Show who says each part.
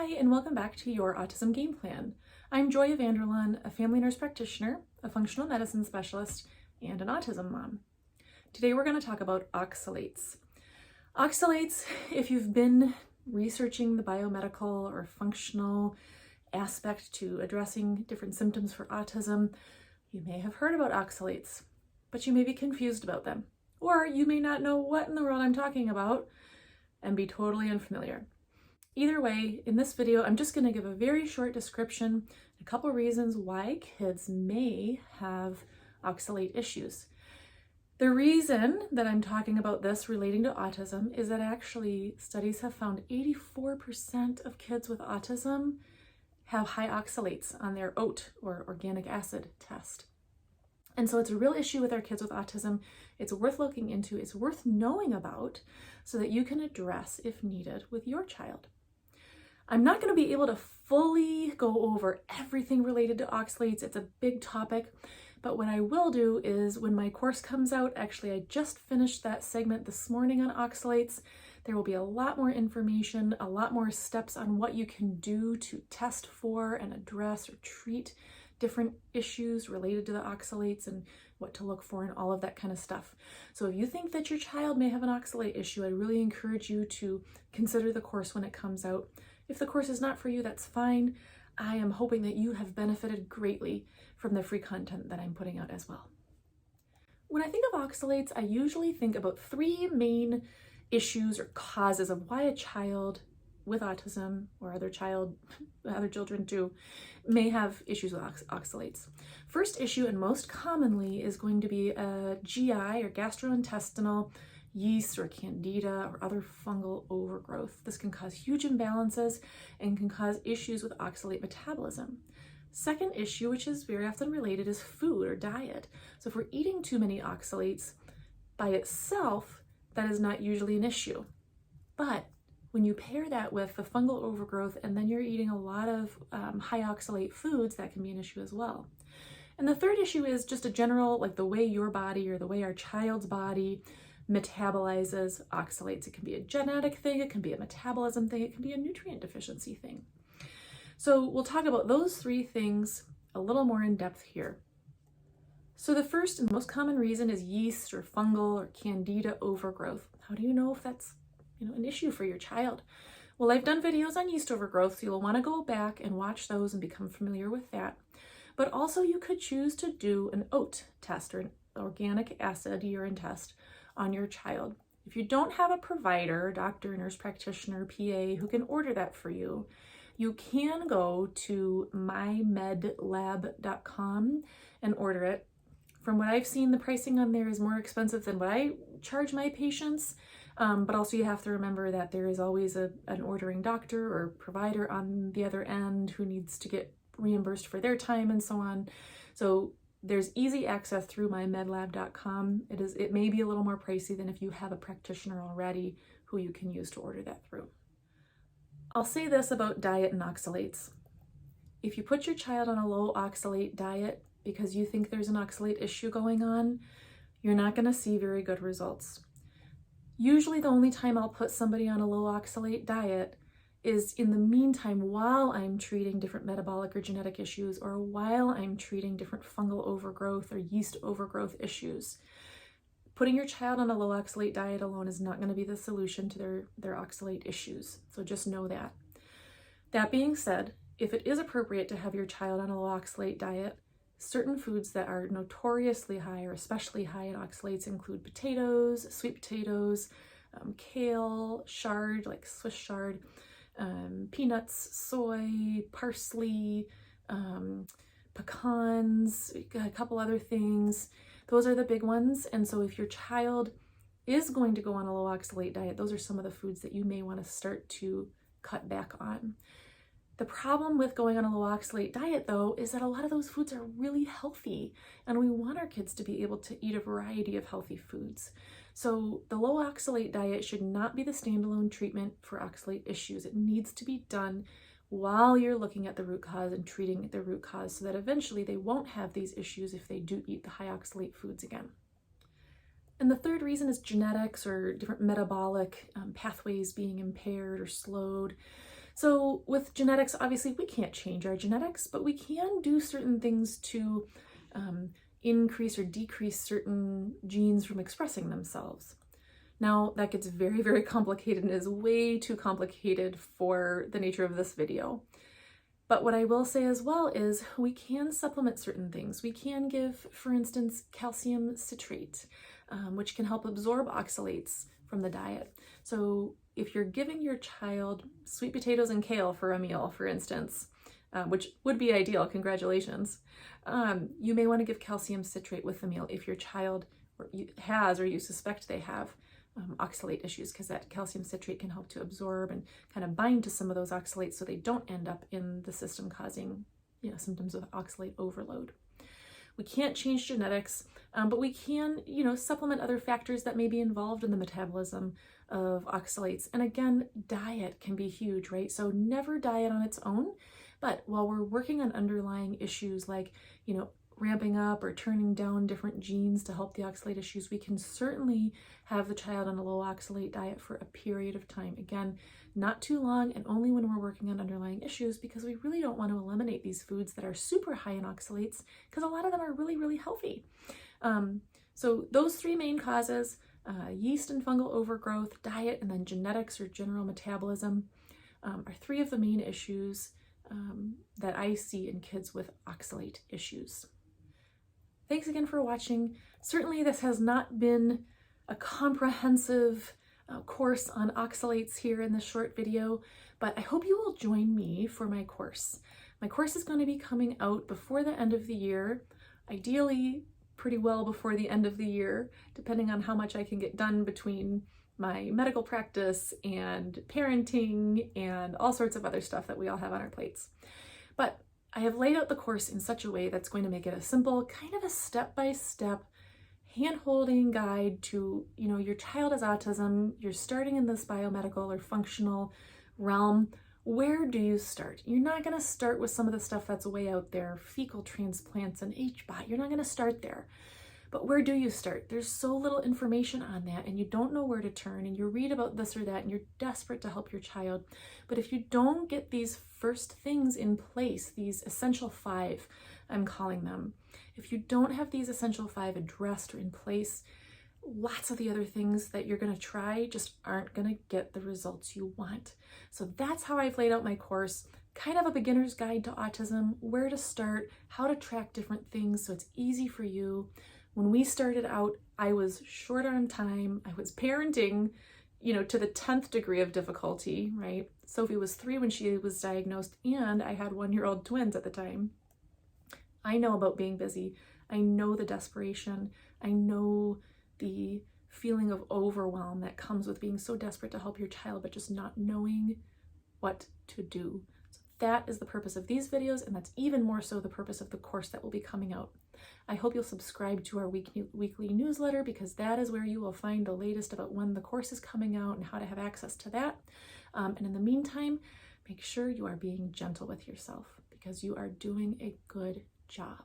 Speaker 1: Hi, and welcome back to Your Autism Game Plan. I'm Joy Vanderlaan, a family nurse practitioner, a functional medicine specialist, and an autism mom. Today we're going to talk about oxalates. Oxalates, if you've been researching the biomedical or functional aspect to addressing different symptoms for autism, you may have heard about oxalates, but you may be confused about them. Or you may not know what in the world I'm talking about and be totally unfamiliar. Either way, in this video, I'm just going to give a very short description, a couple reasons why kids may have oxalate issues. The reason that I'm talking about this relating to autism is that actually studies have found 84% of kids with autism have high oxalates on their OAT or organic acid test. And so it's a real issue with our kids with autism. It's worth looking into, it's worth knowing about so that you can address if needed with your child. I'm not going to be able to fully go over everything related to oxalates. It's a big topic, but what I will do is when my course comes out, actually I just finished that segment this morning on oxalates. There will be a lot more information, a lot more steps on what you can do to test for and address or treat different issues related to the oxalates and what to look for and all of that kind of stuff. So if you think that your child may have an oxalate issue, I really encourage you to consider the course when it comes out. If the course is not for you, that's fine. I am hoping that you have benefited greatly from the free content that I'm putting out as well. When I think of oxalates, I usually think about three main issues or causes of why a child with autism or other children too may have issues with oxalates. First issue, and most commonly, is going to be a GI or gastrointestinal yeast or candida or other fungal overgrowth. This can cause huge imbalances and can cause issues with oxalate metabolism. Second issue, which is very often related, is food or diet. So if we're eating too many oxalates by itself, that is not usually an issue. But when you pair that with the fungal overgrowth and then you're eating a lot of high oxalate foods, that can be an issue as well. And the third issue is just a general, like the way your body or the way our child's body metabolizes oxalates. It can be a genetic thing, it can be a metabolism thing, it can be a nutrient deficiency thing. So we'll talk about those three things a little more in depth here. So the first and most common reason is yeast or fungal or candida overgrowth. How do you know if that's an issue for your child? Well, I've done videos on yeast overgrowth, so you'll want to go back and watch those and become familiar with that. But also you could choose to do an OAT test or an organic acid urine test on your child. If you don't have a provider, doctor, nurse practitioner, PA, who can order that for you, you can go to mymedlab.com and order it. From what I've seen, the pricing on there is more expensive than what I charge my patients, but also you have to remember that there is always an ordering doctor or provider on the other end who needs to get reimbursed for their time and so on. So there's easy access through mymedlab.com. It may be a little more pricey than if you have a practitioner already who you can use to order that through. I'll say this about diet and oxalates. If you put your child on a low oxalate diet because you think there's an oxalate issue going on, you're not going to see very good results. Usually the only time I'll put somebody on a low oxalate diet is in the meantime while I'm treating different metabolic or genetic issues or while I'm treating different fungal overgrowth or yeast overgrowth issues. Putting your child on a low oxalate diet alone is not going to be the solution to their oxalate issues. So just know that. That being said, if it is appropriate to have your child on a low oxalate diet, certain foods that are notoriously high or especially high in oxalates include potatoes, sweet potatoes, kale, chard, like Swiss chard, peanuts, soy, parsley, pecans, a couple other things. Those are the big ones. And so if your child is going to go on a low oxalate diet, those are some of the foods that you may want to start to cut back on. The problem with going on a low oxalate diet, though, is that a lot of those foods are really healthy, and we want our kids to be able to eat a variety of healthy foods. So the low oxalate diet should not be the standalone treatment for oxalate issues. It needs to be done while you're looking at the root cause and treating the root cause so that eventually they won't have these issues if they do eat the high oxalate foods again. And the third reason is genetics or different metabolic pathways being impaired or slowed. So with genetics, obviously we can't change our genetics, but we can do certain things to increase or decrease certain genes from expressing themselves. Now that gets very, very complicated and is way too complicated for the nature of this video. But what I will say as well is we can supplement certain things. We can give, for instance, calcium citrate, which can help absorb oxalates from the diet. So if you're giving your child sweet potatoes and kale for a meal, for instance, which would be ideal, congratulations, you may want to give calcium citrate with the meal if your child has or you suspect they have oxalate issues, because that calcium citrate can help to absorb and kind of bind to some of those oxalates so they don't end up in the system causing symptoms of oxalate overload. We can't change genetics, but we can, supplement other factors that may be involved in the metabolism of oxalates. And again, diet can be huge, right? So never diet on its own, but while we're working on underlying issues like, ramping up or turning down different genes to help the oxalate issues, we can certainly have the child on a low oxalate diet for a period of time. Again, not too long, and only when we're working on underlying issues, because we really don't want to eliminate these foods that are super high in oxalates, because a lot of them are really, really healthy. So those three main causes, yeast and fungal overgrowth, diet, and then genetics or general metabolism, are three of the main issues that I see in kids with oxalate issues. Thanks again for watching. Certainly this has not been a comprehensive course on oxalates here in this short video, but I hope you will join me for my course. My course is going to be coming out before the end of the year, ideally pretty well before the end of the year, depending on how much I can get done between my medical practice and parenting and all sorts of other stuff that we all have on our plates. But I have laid out the course in such a way that's going to make it a simple, kind of a step-by-step hand-holding guide to, your child has autism, you're starting in this biomedical or functional realm. Where do you start? You're not going to start with some of the stuff that's way out there, fecal transplants and HBOT. You're not going to start there. But where do you start? There's so little information on that, and you don't know where to turn, and you read about this or that, and you're desperate to help your child. But if you don't get these first things in place, these essential 5, I'm calling them, if you don't have these essential 5 addressed or in place, lots of the other things that you're going to try just aren't going to get the results you want. So that's how I've laid out my course, kind of a beginner's guide to autism, where to start, how to track different things so it's easy for you. When we started out, I was short on time. I was parenting, to the 10th degree of difficulty, right? Sophie was 3 when she was diagnosed, and I had 1-year-old twins at the time. I know about being busy. I know the desperation. I know the feeling of overwhelm that comes with being so desperate to help your child, but just not knowing what to do. So that is the purpose of these videos, and that's even more so the purpose of the course that will be coming out. I hope you'll subscribe to our weekly newsletter, because that is where you will find the latest about when the course is coming out and how to have access to that. And in the meantime, make sure you are being gentle with yourself, because you are doing a good job.